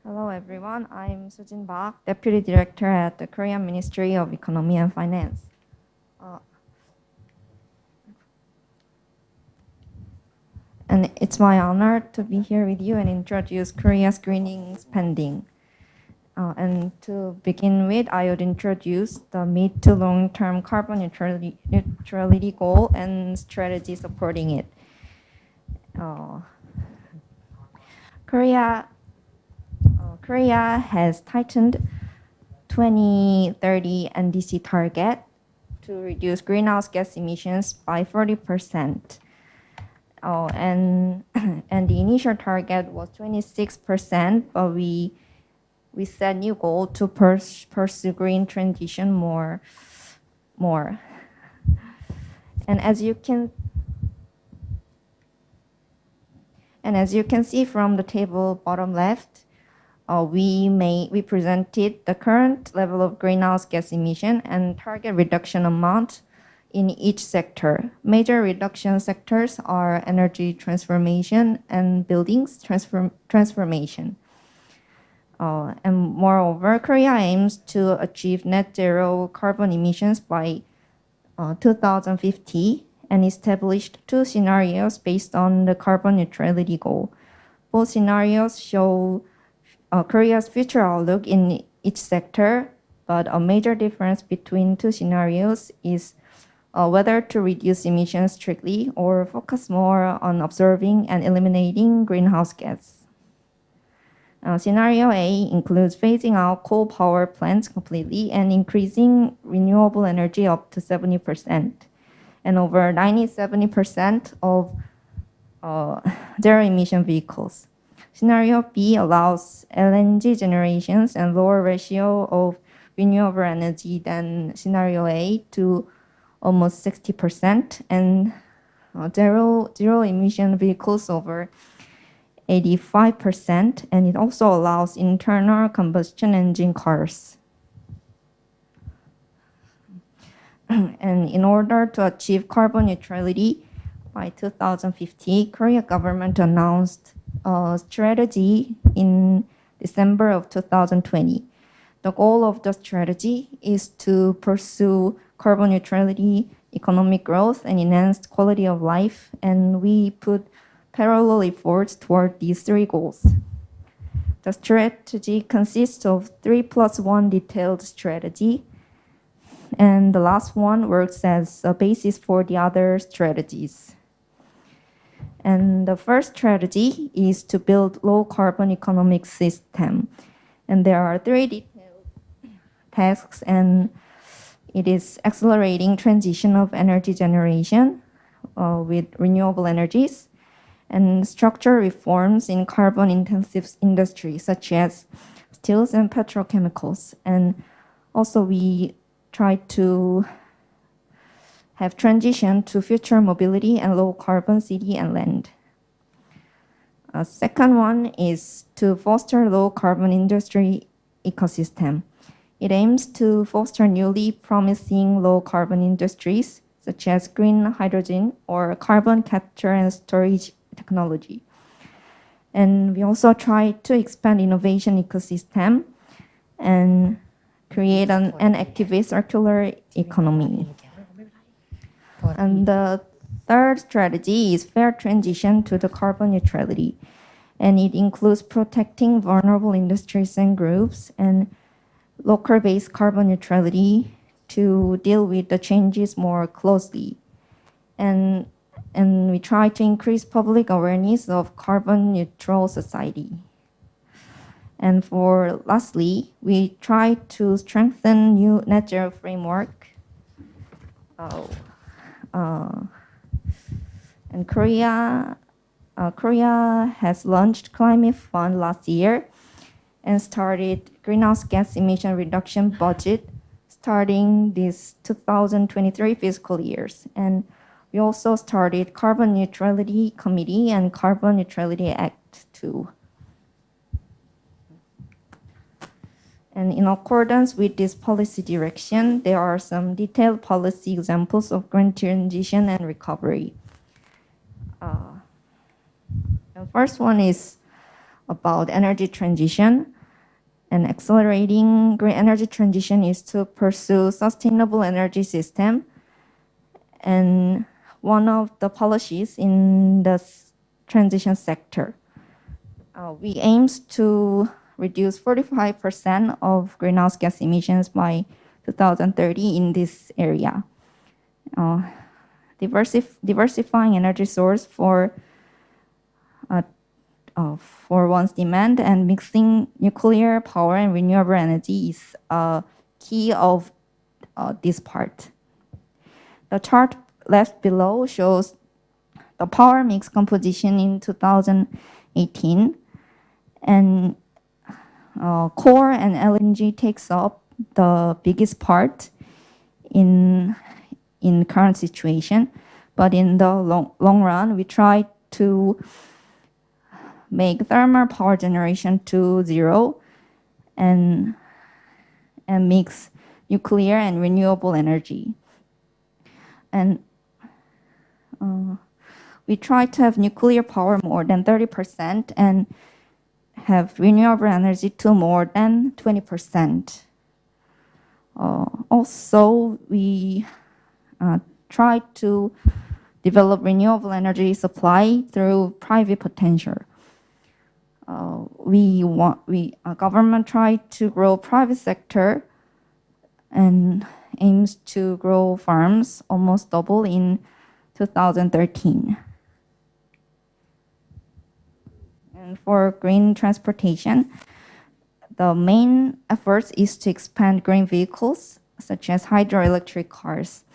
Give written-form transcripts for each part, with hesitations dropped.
Hello, everyone. I'm Sujin Park, Deputy Director at the Korean Ministry of Economy and Finance. And it's my honor to be here with you and introduce Korea's greening spending. And to begin with, I would introduce the mid to long-term carbon neutrality goal and strategy supporting it. Korea has tightened 2030 NDC target to reduce greenhouse gas emissions by 40%. And the initial target was 26%, but we set new goal to pursue green transition more. And as you can see from the table bottom left, we presented the current level of greenhouse gas emission and target reduction amount in each sector. Major reduction sectors are energy transformation and buildings transformation. And moreover, Korea aims to achieve net zero carbon emissions by 2050 and established two scenarios based on the carbon neutrality goal. Both scenarios show Korea's future outlook in each sector, but a major difference between two scenarios is whether to reduce emissions strictly or focus more on observing and eliminating greenhouse gas. Scenario A includes phasing out coal power plants completely and increasing renewable energy up to 70%, and over 70% of zero-emission vehicles. Scenario B allows LNG generations and lower ratio of renewable energy than scenario A to almost 60% and zero emission vehicles over 85%, and it also allows internal combustion engine cars. And in order to achieve carbon neutrality by 2050, Korea government announced a strategy in December of 2020. The goal of the strategy is to pursue carbon neutrality, economic growth, and enhanced quality of life, and we put parallel efforts toward these three goals. The strategy consists of 3+1 detailed strategy, and the last one works as a basis for the other strategies. And the first strategy is to build low carbon economic system. And there are three detailed tasks, and it is accelerating transition of energy generation with renewable energies and structural reforms in carbon intensive industries such as steels and petrochemicals. And also we try to have transition to future mobility and low carbon city and land. Second one is to foster low carbon industry ecosystem. It aims to foster newly promising low carbon industries such as green hydrogen or carbon capture and storage technology. And we also try to expand innovation ecosystem and create an activist circular economy. And the third strategy is fair transition to the carbon neutrality. And it includes protecting vulnerable industries and groups and local-based carbon neutrality to deal with the changes more closely. And we try to increase public awareness of carbon neutral society. And for lastly, we try to strengthen new net zero framework. And Korea has launched Climate Fund last year and started greenhouse gas emission reduction budget starting this 2023 fiscal years. And we also started Carbon Neutrality Committee and Carbon Neutrality Act too. And in accordance with this policy direction, there are some detailed policy examples of green transition and recovery. The first one is about energy transition. And accelerating green energy transition is to pursue sustainable energy system. And one of the policies in the transition sector, we aims to reduce 45% of greenhouse gas emissions by 2030 in this area. Diversifying energy source for one's demand and mixing nuclear power and renewable energy is a key of this part. The chart left below shows the power mix composition in 2018, and coal and LNG takes up the biggest part in current situation. But in the long run, we try to make thermal power generation to zero and mix nuclear and renewable energy. And we try to have nuclear power more than 30% and have renewable energy to more than 20%. Also, we try to develop renewable energy supply through private potential. Government try to grow private sector and aims to grow farms almost double in 2013. And for green transportation, the main efforts is to expand green vehicles such as hydroelectric cars.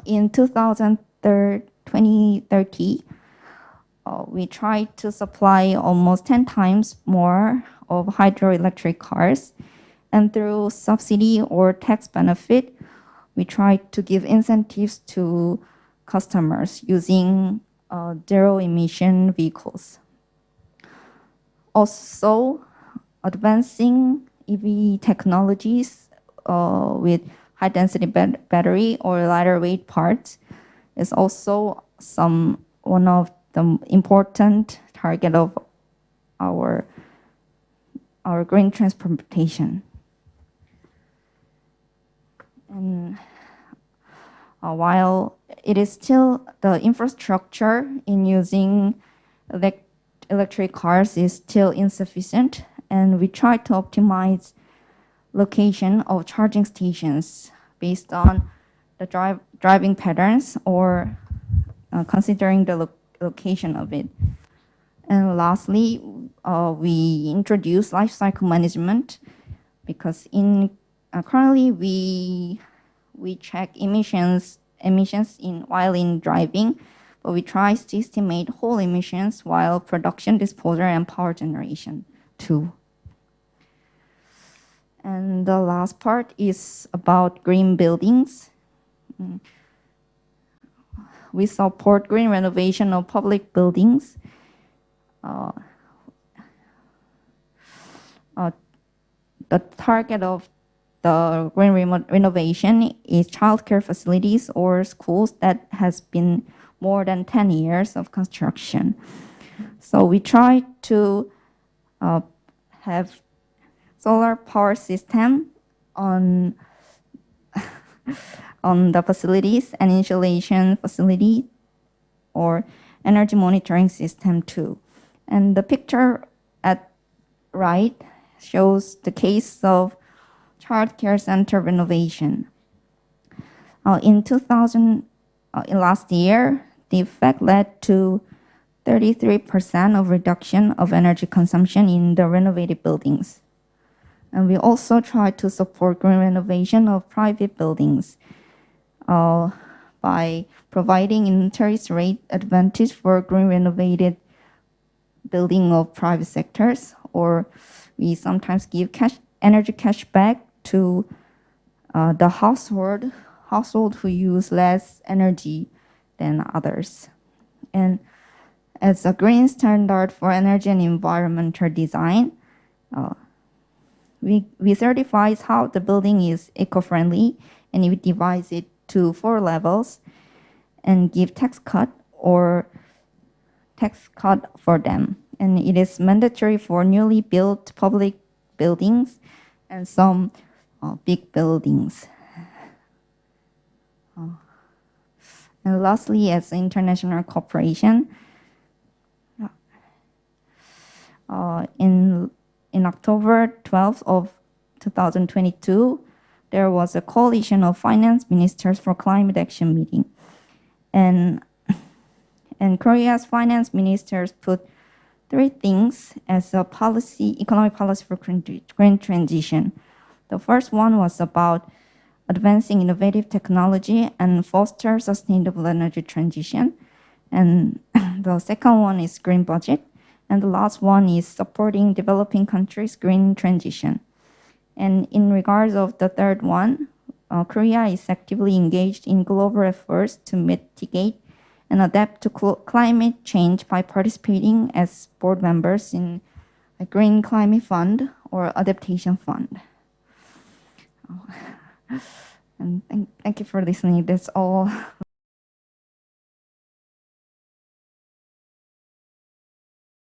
In 2030, we try to supply almost 10 times more of hydroelectric cars. And through subsidy or tax benefit, we try to give incentives to customers using zero-emission vehicles. Also, advancing EV technologies with high-density battery or lighter weight parts is also one of the important target of our green transportation. And while it is still the infrastructure in using electric cars is still insufficient, and we try to optimize location of charging stations based on the driving patterns or considering the location of it. And lastly, we introduce life cycle management because currently we check emissions while in driving, but we try to estimate whole emissions while production, disposal, and power generation too. And the last part is about green buildings. We support green renovation of public buildings. The target of the green renovation is childcare facilities or schools that has been more than 10 years of construction. So we try to have solar power system on the facilities and insulation facility or energy monitoring system too. And the picture at right shows the case of child care center renovation. In last year, the effect led to 33% of reduction of energy consumption in the renovated buildings. And we also try to support green renovation of private buildings by providing interest rate advantage for green renovated building of private sectors, or we sometimes give energy cashback to the household who use less energy than others. And as a green standard for energy and environmental design, we certify how the building is eco-friendly, and we divide it to 4 levels and give tax cut for them. and it is mandatory for newly built public buildings and some big buildings. And lastly, as an international corporation, in October 12th of 2022, there was a coalition of finance ministers for climate action meeting. And Korea's finance ministers put 3 things as a economic policy for green transition. The first one was about advancing innovative technology and foster sustainable energy transition. And the second one is green budget. And the last one is supporting developing countries' green transition. And in regards of the third one, Korea is actively engaged in global efforts to mitigate and adapt to climate change by participating as board members in a Green Climate Fund or Adaptation Fund. And thank you for listening. That's all